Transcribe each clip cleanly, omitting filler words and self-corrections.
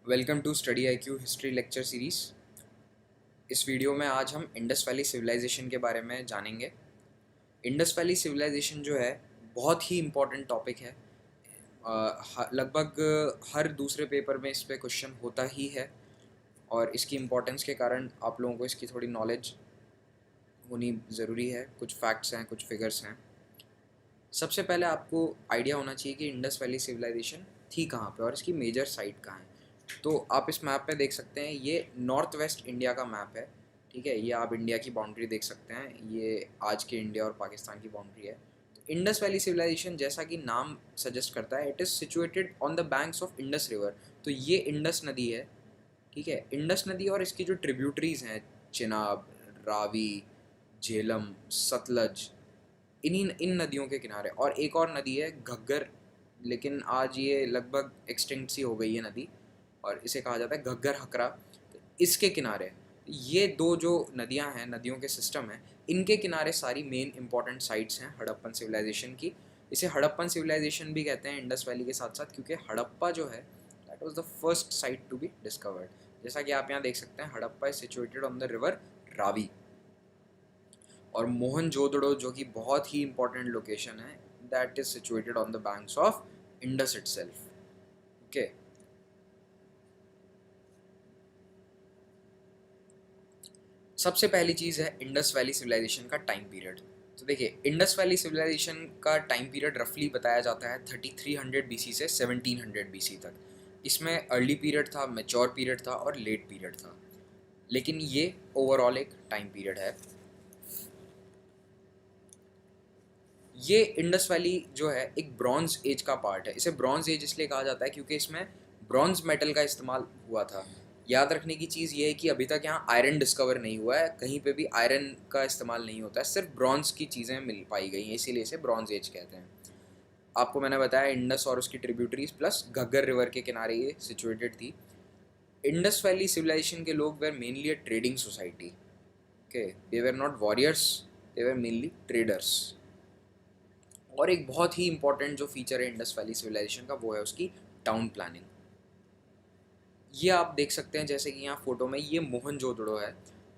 Welcome to study I Q history lecture series. इस video में आज हम इंडस वैली सिविलाइजेशन के बारे में जानेंगे। इंडस वैली सिविलाइजेशन जो है बहुत ही इम्पोर्टेंट टॉपिक है। लगभग हर दूसरे पेपर में इस पे क्वेश्चन होता ही है और इसकी इम्पोर्टेंस के कारण आप लोगों को इसकी थोड़ी नॉलेज होनी ज़रूरी है। कुछ फैक्ट्स हैं, कुछ फिगर्स हैं। सबसे पहले आपको आइडिया होना चाहिए कि इंडस वैली सिविलाइजेशन थी कहाँ पे और इसकी मेजर साइट कहाँ है। तो आप इस मैप पे देख सकते हैं, ये नॉर्थ वेस्ट इंडिया का मैप है। ठीक है, ये आप इंडिया की बाउंड्री देख सकते हैं, ये आज के इंडिया और पाकिस्तान की बाउंड्री है। तो इंडस वैली सिविलाइजेशन, जैसा कि नाम सजेस्ट करता है, it is situated on the banks of Indus river. तो ये इंडस नदी है। ठीक है, इंडस नदी और इसकी जो ट्रिब्यूटरीज हैं, चिनाब, रावी, झेलम, सतलज, इन नदियों के किनारे। और एक और नदी है घग्गर, लेकिन आज ये लगभग एक्सटिंक्ट सी हो गई है नदी, और इसे कहा जाता है घग्गर हकरा। तो इसके किनारे ये दो जो नदियां हैं, नदियों के सिस्टम हैं, इनके किनारे सारी मेन इंपॉर्टेंट साइट्स हैं हड़प्पन सिविलाइजेशन की। इसे हड़प्पन सिविलाइजेशन भी कहते हैं इंडस वैली के साथ साथ, क्योंकि हड़प्पा जो है that was the first site to be discovered. जैसा कि आप यहाँ देख सकते हैं, Harappa is situated on the river Ravi. और मोहनजोदड़ो, जो कि बहुत ही इंपॉर्टेंट लोकेशन है, that is situated on the banks of Indus itself. Okay, सबसे पहली चीज़ है इंडस वैली सिविलाइजेशन का टाइम पीरियड। तो देखिए, इंडस वैली सिविलाइजेशन का टाइम पीरियड रफली बताया जाता है 3300 बीसी से 1700 बीसी तक। इसमें अर्ली पीरियड था, मैच्योर पीरियड था और लेट पीरियड था, लेकिन ये ओवरऑल एक टाइम पीरियड है। ये इंडस वैली जो है एक ब्रॉन्ज एज का पार्ट है। इसे ब्रॉन्ज एज इसलिए कहा जाता है क्योंकि इसमें ब्रॉन्ज मेटल का इस्तेमाल हुआ था। याद रखने की चीज़ ये है कि अभी तक यहाँ आयरन डिस्कवर नहीं हुआ है, कहीं पे भी आयरन का इस्तेमाल नहीं होता है, सिर्फ ब्रॉन्ज की चीज़ें मिल पाई गई हैं, इसीलिए इसे ब्रॉन्ज एज कहते हैं। आपको मैंने बताया इंडस और उसकी ट्रिब्यूटरीज प्लस घग्गर रिवर के किनारे ये सिचुएटेड थी। इंडस वैली सिविलाइजेशन के लोग were mainly a trading society. Okay, they were not warriors, they were mainly traders. और एक बहुत ही इंपॉर्टेंट जो फीचर है इंडस वैली सिविलाइजेशन का, वो है उसकी टाउन प्लानिंग। ये आप देख सकते हैं, जैसे कि यहाँ फोटो में ये मोहनजोदड़ो है।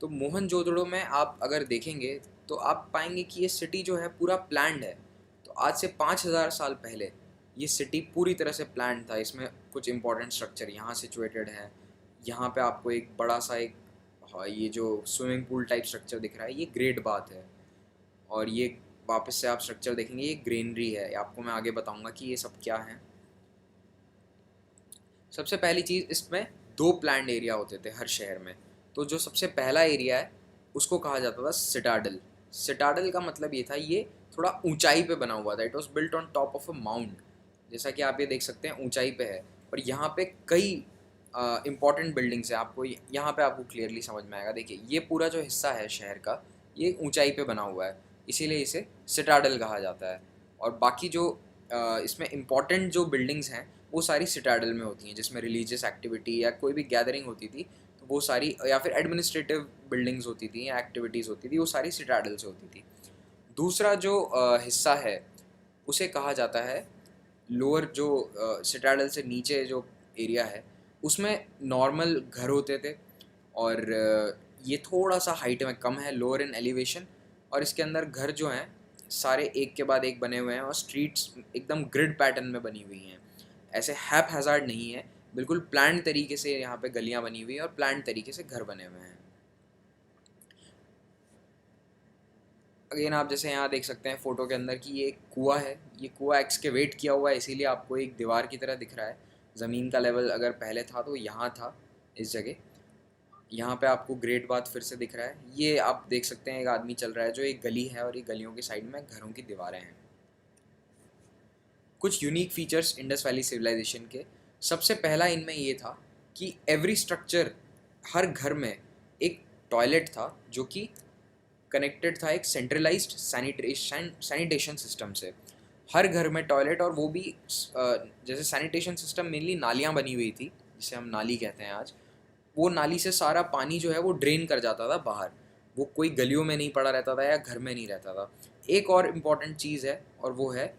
तो मोहनजोदड़ो में आप अगर देखेंगे तो आप पाएंगे कि ये सिटी जो है पूरा प्लान्ड है। तो आज से 5000 साल पहले ये सिटी पूरी तरह से प्लान्ड था। इसमें कुछ इंपॉर्टेंट स्ट्रक्चर यहाँ सिचुएटेड है। यहाँ पे आपको एक बड़ा सा एक, हाँ, ये जो स्विमिंग पूल टाइप स्ट्रक्चर दिख रहा है, ये ग्रेट बाथ है। और ये वापस से आप स्ट्रक्चर देखेंगे, ये ग्रेनरी है। आपको मैं आगे बताऊंगा कि ये सब क्या है। सबसे पहली चीज़, इसमें दो प्लान्ड एरिया होते थे हर शहर में। तो जो सबसे पहला एरिया है उसको कहा जाता था सिटाडल। सिटाडल का मतलब ये था, ये थोड़ा ऊंचाई पे बना हुआ था। It was built on top of a mount. जैसा कि आप ये देख सकते हैं, ऊंचाई पे है और यहाँ पे कई इंपॉर्टेंट बिल्डिंग्स हैं। आपको यहाँ पे आपको क्लियरली समझ में आएगा। देखिए, ये पूरा जो हिस्सा है शहर का, ये ऊंचाई पे बना हुआ है, इसीलिए इसे सिटाडल कहा जाता है। और बाकी जो इसमें इम्पॉर्टेंट जो बिल्डिंग्स हैं वो सारी सिटाडल में होती हैं, जिसमें रिलीजियस एक्टिविटी या कोई भी गैदरिंग होती थी तो वो सारी, या फिर एडमिनिस्ट्रेटिव बिल्डिंग्स होती थी या एक्टिविटीज़ होती थी, वो सारी सिटाडल से होती थी। दूसरा जो हिस्सा है उसे कहा जाता है लोअर, जो सिटाडल से नीचे जो एरिया है उसमें नॉर्मल घर होते थे। और ये थोड़ा सा हाइट में कम है, लोअर इन एलिवेशन। और इसके अंदर घर जो हैं सारे एक के बाद एक बने हुए हैं और स्ट्रीट्स एकदम ग्रिड पैटर्न में बनी हुई हैं। ऐसे हैप हैज़ार्ड नहीं है, बिल्कुल प्लान्ड तरीके से यहाँ पे गलियाँ बनी हुई हैं और प्लान्ड तरीके से घर बने हुए हैं। अगेन आप जैसे यहाँ देख सकते हैं फोटो के अंदर कि ये एक कुआं है। ये कुआं एक्सकेवेट किया हुआ है, इसीलिए आपको एक दीवार की तरह दिख रहा है। ज़मीन का लेवल अगर पहले था तो यहाँ था, इस जगह। यहाँ पे आपको ग्रेट बाथ फिर से दिख रहा है। ये आप देख सकते हैं एक आदमी चल रहा है, जो एक गली है और ये गलियों के साइड में घरों की दीवारें हैं। कुछ unique features Indus valley civilization के, सबसे पहला इनमें ये था कि एवरी स्ट्रक्चर, हर घर में एक टॉयलेट था जो कि कनेक्टेड था एक सेंट्रलाइज्ड सैनिटेशन सिस्टम से। हर घर में टॉयलेट, और वो भी जैसे सैनिटेशन सिस्टम मेनली नालियाँ बनी हुई थी, जिसे हम नाली कहते हैं आज। वो नाली से सारा पानी जो है वो ड्रेन कर जाता था बाहर, वो कोई गलियों में नहीं पड़ा रहता था या घर में नहीं रहता था। एक और इम्पॉर्टेंट चीज़ है और वो है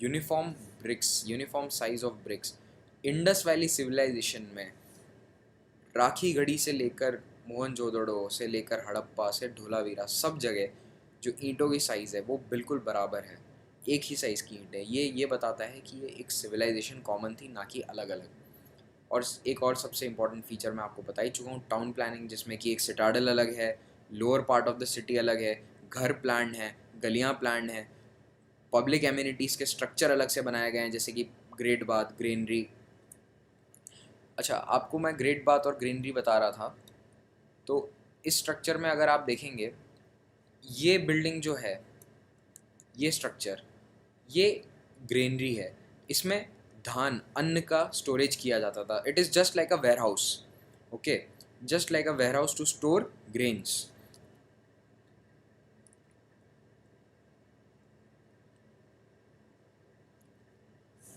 uniform bricks, uniform size of bricks. Indus valley civilization में राखी गढ़ी से लेकर मोहनजोदड़ो से लेकर हड़प्पा से धोलावीरा सब जगह जो ईंटों की साइज़ है वो बिल्कुल बराबर है, एक ही साइज़ की ईंट है। ये बताता है कि ये एक सिविलाइजेशन कॉमन थी, ना कि अलग अलग। और एक और सबसे इम्पॉर्टेंट फीचर मैं आपको बता ही चुका हूँ, टाउन प्लानिंग, जिसमें कि एक सिटाडल अलग है, lower part of the city अलग है, घर प्लान है, गलियाँ प्लान है, पब्लिक एम्यूनिटीज़ के स्ट्रक्चर अलग से बनाए गए हैं, जैसे कि ग्रेट बाथ, ग्रीनरी। अच्छा, आपको मैं ग्रेट बाथ और ग्रीनरी बता रहा था, तो इस स्ट्रक्चर में अगर आप देखेंगे, ये बिल्डिंग जो है, ये स्ट्रक्चर, ये ग्रेनरी है। इसमें धान, अन्न का स्टोरेज किया जाता था। It is just like a warehouse, okay, just like a warehouse to store grains.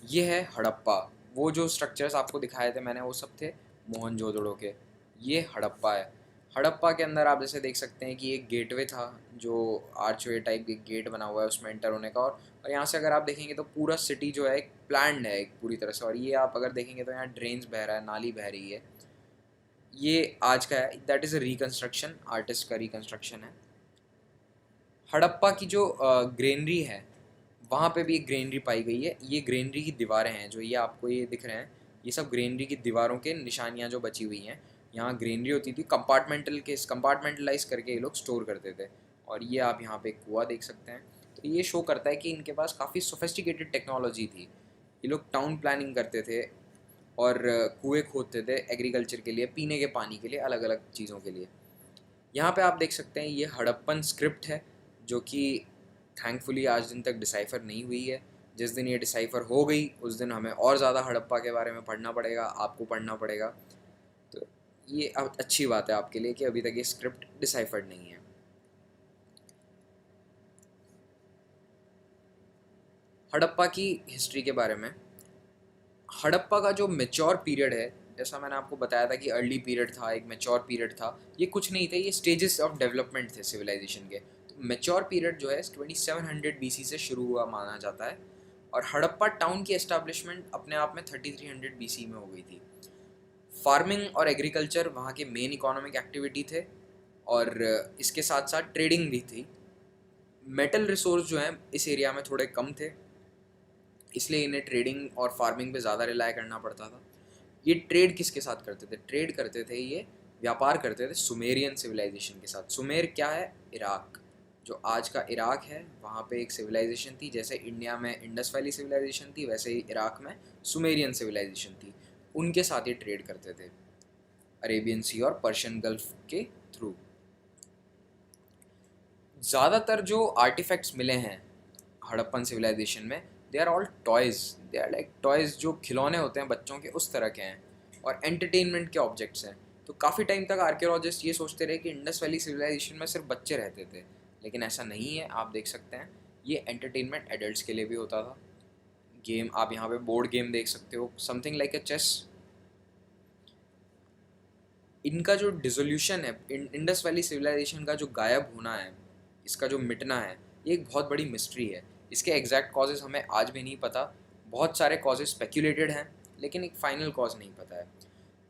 ये है हड़प्पा। वो जो स्ट्रक्चर्स आपको दिखाए थे मैंने, वो सब थे मोहनजोदड़ो के। ये हड़प्पा है। हड़प्पा के अंदर आप जैसे देख सकते हैं कि एक गेटवे था, जो आर्चवे टाइप एक गेट बना हुआ है उसमें एंटर होने का। और यहाँ से अगर आप देखेंगे तो पूरा सिटी जो है एक प्लान्ड है, एक पूरी तरह से। और ये आप अगर देखेंगे तो यहाँ ड्रेन्स बह रहा है, नाली बह रही है। ये आज का है, that is a reconstruction, artist का रिकन्स्ट्रक्शन है। हड़प्पा की जो ग्रेनरी है, वहाँ पे भी एक ग्रेनरी पाई गई है। ये ग्रेनरी की दीवारें हैं, जो ये आपको ये दिख रहे हैं, ये सब ग्रेनरी की दीवारों के निशानियाँ जो बची हुई हैं। यहाँ ग्रेनरी होती थी, कंपार्टमेंटलाइज करके ये लोग स्टोर करते थे। और ये आप यहाँ पे कुआं देख सकते हैं। तो ये शो करता है कि इनके पास काफ़ी सोफिस्टिकेटेड टेक्नोलॉजी थी। ये लोग टाउन प्लानिंग करते थे और कुएँ खोदते थे एग्रीकल्चर के लिए, पीने के पानी के लिए, अलग अलग चीज़ों के लिए। यहाँ पे आप देख सकते हैं ये हड़प्पन स्क्रिप्ट है, जो कि थैंकफुली आज दिन तक डिसाइफर नहीं हुई है। जिस दिन ये डिसाइफर हो गई उस दिन हमें और ज़्यादा हड़प्पा के बारे में पढ़ना पड़ेगा, आपको पढ़ना पड़ेगा। तो ये अब अच्छी बात है आपके लिए कि अभी तक ये स्क्रिप्ट डिसाइफर्ड नहीं है। हड़प्पा की हिस्ट्री के बारे में, हड़प्पा का जो मेच्योर पीरियड है, जैसा मैंने आपको बताया था कि अर्ली पीरियड था, एक मेच्योर पीरियड था, ये कुछ नहीं थे, ये स्टेजेस ऑफ डेवलपमेंट थे सिविलाइजेशन के। तो मेच्योर पीरियड जो है 2700 BC से शुरू हुआ माना जाता है। और हड़प्पा टाउन की एस्टैब्लिशमेंट अपने आप में 3300 BC में हो गई थी। फार्मिंग और एग्रीकल्चर वहाँ के मेन इकोनॉमिक एक्टिविटी थे, और इसके साथ साथ ट्रेडिंग भी थी। मेटल रिसोर्स जो हैं इस एरिया में थोड़े कम थे, इसलिए इन्हें ट्रेडिंग और फार्मिंग पे ज़्यादा रिलाय करना पड़ता था। ये ट्रेड किसके साथ करते थे? ट्रेड करते थे, ये व्यापार करते थे सुमेरियन सिविलाइजेशन के साथ। सुमेर क्या है? इराक। जो आज का इराक है, वहाँ पे एक सिविलाइजेशन थी। जैसे इंडिया में इंडस वैली सिविलाइजेशन थी, वैसे ही इराक में सुमेरियन सिविलाइजेशन थी। उनके साथ ये ट्रेड करते थे अरेबियन सी और पर्शियन गल्फ के थ्रू। ज़्यादातर जो आर्टिफैक्ट्स मिले हैं हड़प्पन सिविलाइजेशन में, they are all toys. They are like toys, जो खिलौने होते हैं बच्चों के, उस तरह के हैं, और एंटरटेनमेंट के ऑब्जेक्ट्स हैं। तो काफ़ी टाइम तक आर्कियोलॉजिस्ट ये सोचते रहे कि इंडस वैली सिविलाइजेशन में सिर्फ बच्चे रहते थे, लेकिन ऐसा नहीं है। आप देख सकते हैं ये एंटरटेनमेंट एडल्ट्स के लिए भी होता था। गेम, आप यहाँ पे बोर्ड गेम देख सकते हो, समथिंग लाइक अ चेस। इनका जो डिसोल्यूशन है, इंडस वैली सिविलाइजेशन का जो गायब होना है, इसका जो मिटना है, ये एक बहुत बड़ी मिस्ट्री है। इसके एग्जैक्ट कॉजेज़ हमें आज भी नहीं पता। बहुत सारे कॉजेज़ स्पेक्यूलेटेड हैं, लेकिन एक फाइनल कॉज नहीं पता है।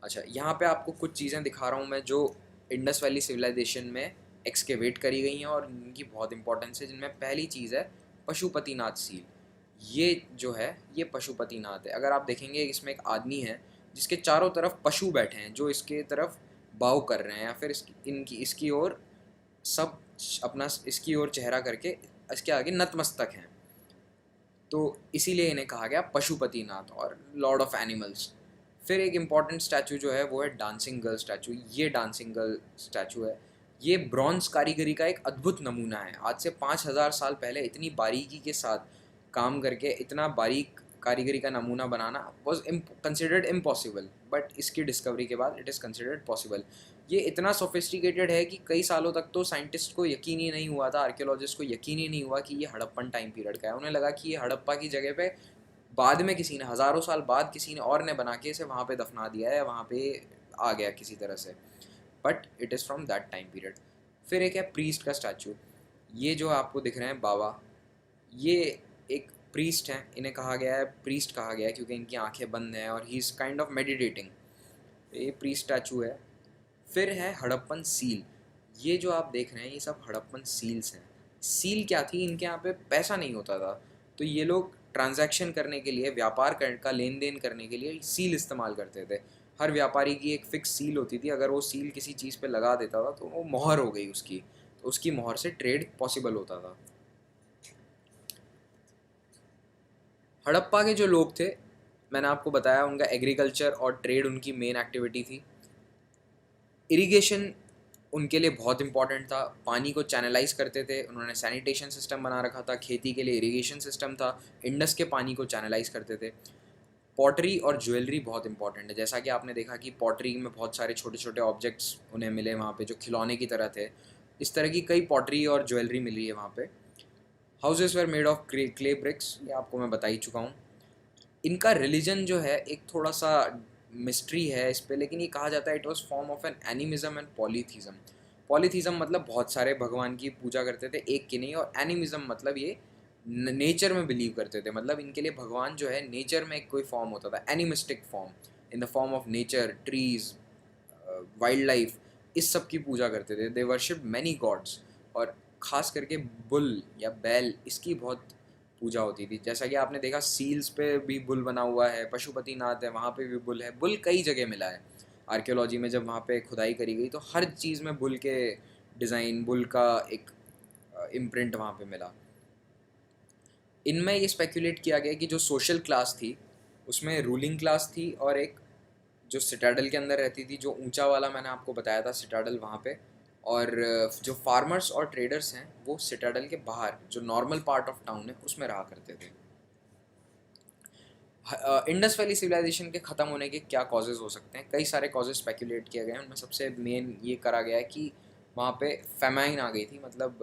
अच्छा, यहाँ पे आपको कुछ चीज़ें दिखा रहा हूँ मैं, जो इंडस वैली सिविलाइजेशन में एक्सकेवेट करी गई हैं और इनकी बहुत इंपॉर्टेंस है। जिनमें पहली चीज़ है पशुपतिनाथ सील। ये जो है, ये पशुपतिनाथ है। अगर आप देखेंगे, इसमें एक आदमी है जिसके चारों तरफ पशु बैठे हैं, जो इसके तरफ बाव कर रहे हैं, या फिर इसकी ओर सब अपना इसकी ओर चेहरा करके इसके आगे नतमस्तक हैं। तो इसीलिए इन्हें कहा गया पशुपतिनाथ और लॉर्ड ऑफ एनिमल्स। फिर एक इम्पॉर्टेंट स्टैचू जो है वो है डांसिंग गर्ल स्टैचू। ये डांसिंग गर्ल स्टैचू है, ये ब्रॉन्ज कारीगरी का एक अद्भुत नमूना है। आज से 5000 साल पहले इतनी बारीकी के साथ काम करके इतना बारीक कारीगरी का नमूना बनाना वॉज कंसिडर्ड इम्पॉसिबल, बट इसकी डिस्कवरी के बाद इट इज़ कंसिडर्ड पॉसिबल। ये इतना सोफिस्टिकेटेड है कि कई सालों तक तो साइंटिस्ट को यकीन ही नहीं हुआ था, आर्कियोलॉजिस्ट को यकीन ही नहीं हुआ कि ये हड़प्पन टाइम पीरियड का है। उन्हें लगा कि ये हड़प्पा की जगह पे बाद में किसी ने, हज़ारों साल बाद किसी ने और ने बना के इसे वहाँ पे दफना दिया है, वहाँ पे आ गया किसी तरह से, but it is from that time period. फिर एक है प्रीस्ट का स्टैचू। ये जो आपको दिख रहे हैं बाबा, ये एक प्रीस्ट हैं, इन्हें कहा गया है प्रीस्ट कहा गया है क्योंकि इनकी आंखें बंद हैं और he is kind of meditating. ये प्रीस्ट स्टैचू है। फिर है हड़प्पन सील। ये जो आप देख रहे हैं ये सब हड़प्पन सील्स हैं। सील क्या थी, इनके यहाँ पे पैसा नहीं होता था, तो ये लोग ट्रांजैक्शन करने के लिए, का लेन देन करने के लिए सील इस्तेमाल करते थे। हर व्यापारी की एक फ़िक्स सील होती थी, अगर वो सील किसी चीज़ पे लगा देता था तो वो मोहर हो गई उसकी, तो उसकी मोहर से ट्रेड पॉसिबल होता था। हड़प्पा के जो लोग थे, मैंने आपको बताया उनका एग्रीकल्चर और ट्रेड उनकी मेन एक्टिविटी थी। इरिगेशन उनके लिए बहुत इंपॉर्टेंट था, पानी को चैनलाइज करते थे, उन्होंने सैनिटेशन सिस्टम बना रखा था, खेती के लिए इरिगेशन सिस्टम था, इंडस के पानी को चैनलाइज करते थे। पॉटरी और ज्वेलरी बहुत इंपॉर्टेंट है, जैसा कि आपने देखा कि पॉटरी में बहुत सारे छोटे छोटे ऑब्जेक्ट्स उन्हें मिले वहाँ पे जो खिलौने की तरह थे। इस तरह की कई पॉटरी और ज्वेलरी मिली है वहाँ पे। Houses were made of clay bricks, ये आपको मैं बता ही चुका हूँ। इनका रिलीजन जो है एक थोड़ा सा मिस्ट्री है इस पे, लेकिन ये कहा जाता है it was form of an animism and polytheism. Polytheism मतलब बहुत सारे भगवान की पूजा करते थे, एक की नहीं, और एनिमिज्म मतलब ये नेचर में बिलीव करते थे, मतलब इनके लिए भगवान जो है नेचर में एक कोई फॉर्म होता था, animistic form, in the form of nature, trees, wild life, इस सब की पूजा करते थे। दे वर्शिप मैनी गॉड्स, और ख़ास करके बुल या बैल, इसकी बहुत पूजा होती थी। जैसा कि आपने देखा सील्स पे भी बुल बना हुआ है, पशुपतिनाथ है वहाँ पे भी बुल है। बुल कई जगह मिला है आर्कियोलॉजी में, जब वहाँ पे खुदाई करी गई तो हर चीज़ में बुल के डिज़ाइन, बुल का एक इम्प्रिंट वहाँ पे मिला। इनमें ये स्पेक्यूलेट किया गया कि जो सोशल क्लास थी उसमें रूलिंग क्लास थी, और एक जो सिटाडल के अंदर रहती थी, जो ऊंचा वाला मैंने आपको बताया था सिटाडल वहाँ पे, और जो फार्मर्स और ट्रेडर्स हैं वो सिटाडल के बाहर जो नॉर्मल पार्ट ऑफ टाउन है उसमें रहा करते थे। इंडस वैली सिविलाइजेशन के ख़त्म होने के क्या कॉजेज़ हो सकते हैं? कई सारे कॉजेज़ स्पेक्यूलेट किए गए हैं, उनमें सबसे मेन ये करा गया है कि वहाँ पे फेमाइन आ गई थी, मतलब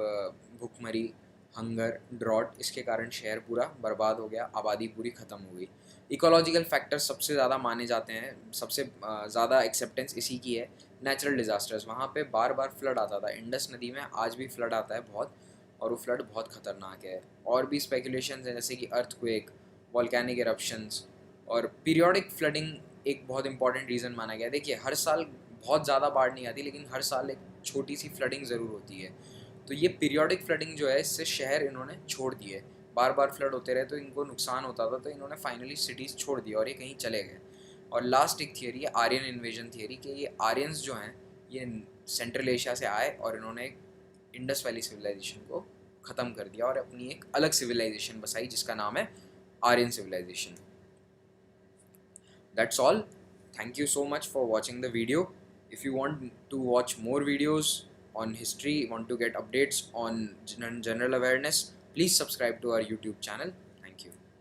भुखमरी, हंगर, ड्रॉट, इसके कारण शहर पूरा बर्बाद हो गया, आबादी पूरी ख़त्म हो गई। इकोलॉजिकल फैक्टर्स सबसे ज़्यादा माने जाते हैं, सबसे ज़्यादा एक्सेप्टेंस इसी की है। नेचुरल डिज़ास्टर्स, वहाँ पे बार बार फ्लड आता था, इंडस नदी में आज भी फ्लड आता है बहुत, और वो फ्लड बहुत ख़तरनाक है। और भी स्पेकुलेशंस हैं जैसे कि अर्थक्वेक, वॉल्केनिक इरप्शंस और पीरियोडिक फ्लडिंग एक बहुत इंपॉर्टेंट रीज़न माना गया है। देखिए हर साल बहुत ज़्यादा बाढ़ नहीं आती, लेकिन हर साल एक छोटी सी फ्लडिंग ज़रूर होती है। तो ये पीरियोडिक फ्लडिंग जो है, इससे शहर इन्होंने छोड़ दिए, बार बार फ्लड होते रहे तो इनको नुकसान होता था, तो इन्होंने फाइनली सिटीज़ छोड़ दिया और ये कहीं चले गए। और लास्ट एक थियरी है आर्यन इन्वेजन थियरी, कि ये आर्यंस जो हैं ये सेंट्रल एशिया से आए और इन्होंने इंडस वैली सिविलाइजेशन को ख़त्म कर दिया और अपनी एक अलग सिविलाइजेशन बसाई जिसका नाम है Aryan civilization. That's all. Thank you so much for watching the video. If you want to watch more videos on history, want to get updates on general awareness, please subscribe to our YouTube channel.